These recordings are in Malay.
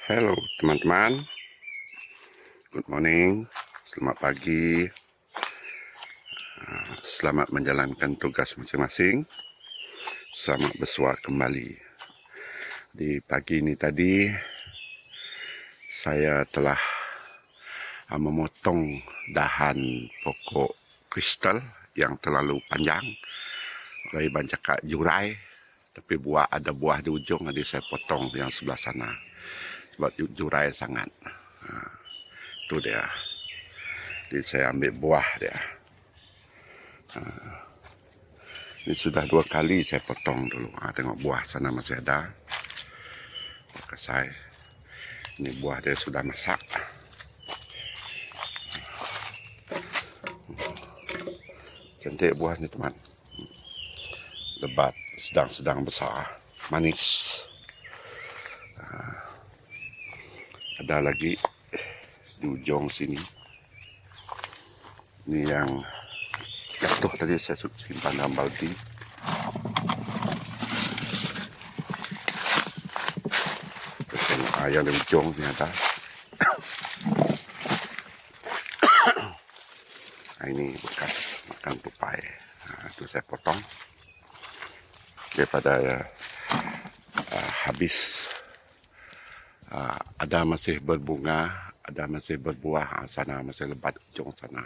Halo teman-teman, good morning, selamat pagi, selamat menjalankan tugas masing-masing, selamat bersuara kembali. Di pagi ini tadi, saya telah memotong dahan pokok kristal yang terlalu panjang. Oleh Abang cakap jurai, tapi ada buah di ujung, jadi saya potong yang sebelah sana. Sebab jurai sangat. Itu dia. Jadi saya ambil buah dia. Ini sudah 2 kali saya potong dulu. Tengok buah sana masih ada. Kasai. Ini buah dia sudah masak. Cantik buahnya teman. Lebat, sedang-sedang besar, manis. Ada lagi di ujung sini. Ini yang jatuh tadi saya simpan dalam baldi. Terus yang di ujung ini ada. Nah, ini bekas makan tupai. Nah, itu saya potong daripada habis. Ada masih berbunga, ada masih berbuah. Sana masih lebat ujung sana.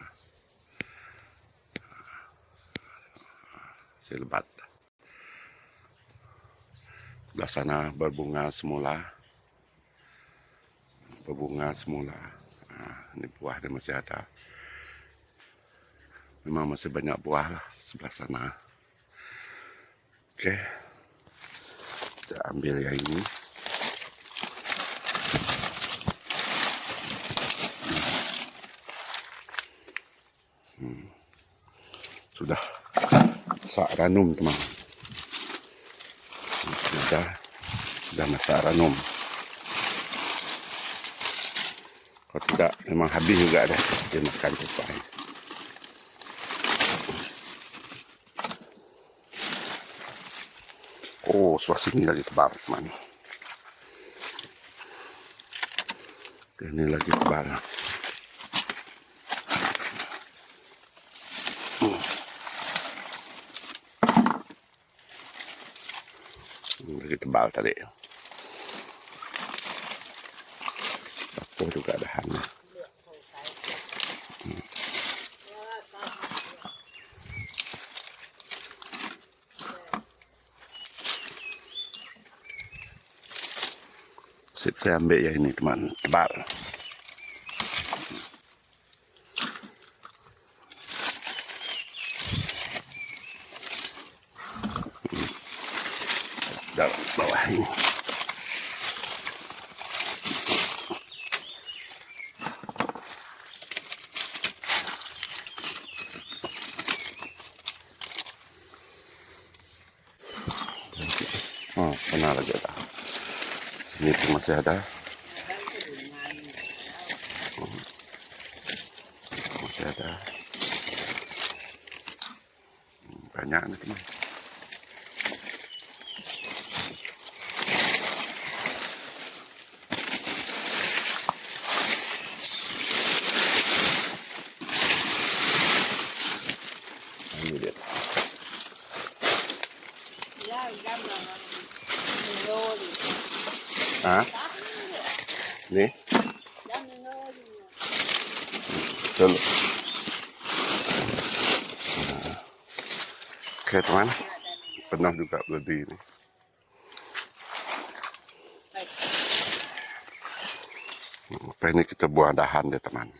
Masih lebat. Sebelah sana berbunga semula. Ini buah dia masih ada. Memang masih banyak buah lah sebelah sana. Oke. Kita ambil yang ini. Sudah masak ranum teman. Sudah masak ranum. Kalau tidak memang habis juga dah dia makan tupai. Oh, sebelah sini lagi tebal teman. Ini lagi tebal. Lagi tebal tadi. Dapur juga ada hanya. Saya ambil yang ini teman, tebal. Dalam bawah ini. Oh, pernah lagi ada. Ini pun masih ada. Masih ada. Banyak nih teman. Ini dia. Nih. Betul. Oke teman. Pernah juga beli ini. Apa ini kita buang dahan deh teman.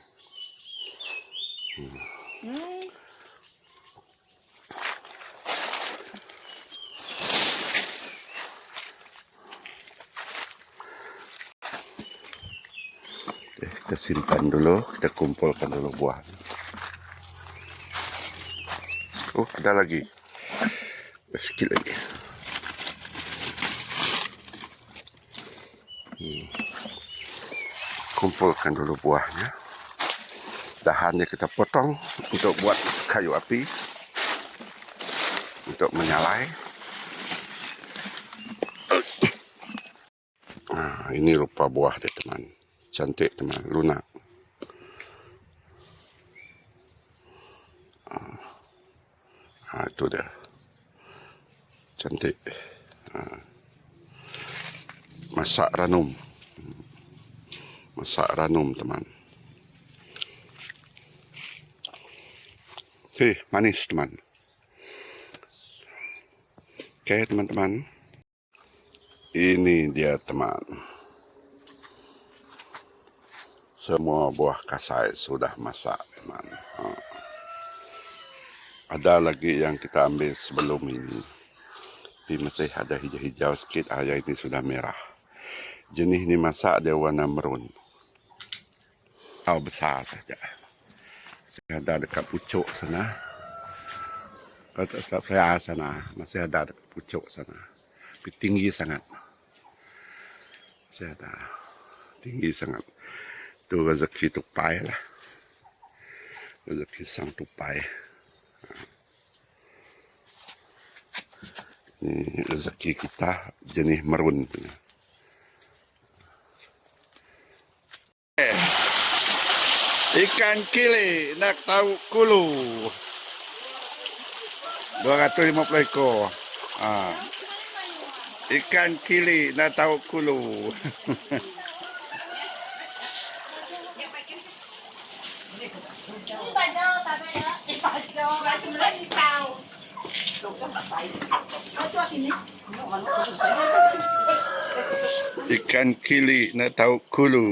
Kita simpan dulu, kita kumpulkan dulu buah. Oh, ada lagi. Sedikit lagi. Kumpulkan dulu buahnya. Dahannya kita potong untuk buat kayu api. Untuk menyalai. Ini rupa buah dia teman. Cantik teman, lunak. Itu dia. Cantik. Masak ranum. Masak ranum teman. Manis teman. Oke teman-teman. Ini dia teman. Semua buah kasai sudah masak teman. Ada lagi yang kita ambil sebelum ini. Tapi masih ada hijau-hijau sikit. Yang ini sudah merah. Jenis ini masak dia warna merun. Besar saja. Saya ada dekat pucuk sana. Kalau saya sana masih ada dekat pucuk sana. Tapi tinggi sangat. Saya ada tinggi sangat. Itu rezeki tupai lah. Rezeki sang tupai. Ini rezeki kita jenis merun. Ikan kili nak tahu kulu. 250 ekor. Ikan kili nak tahu kulu. Ikan kili nak tahu kulu.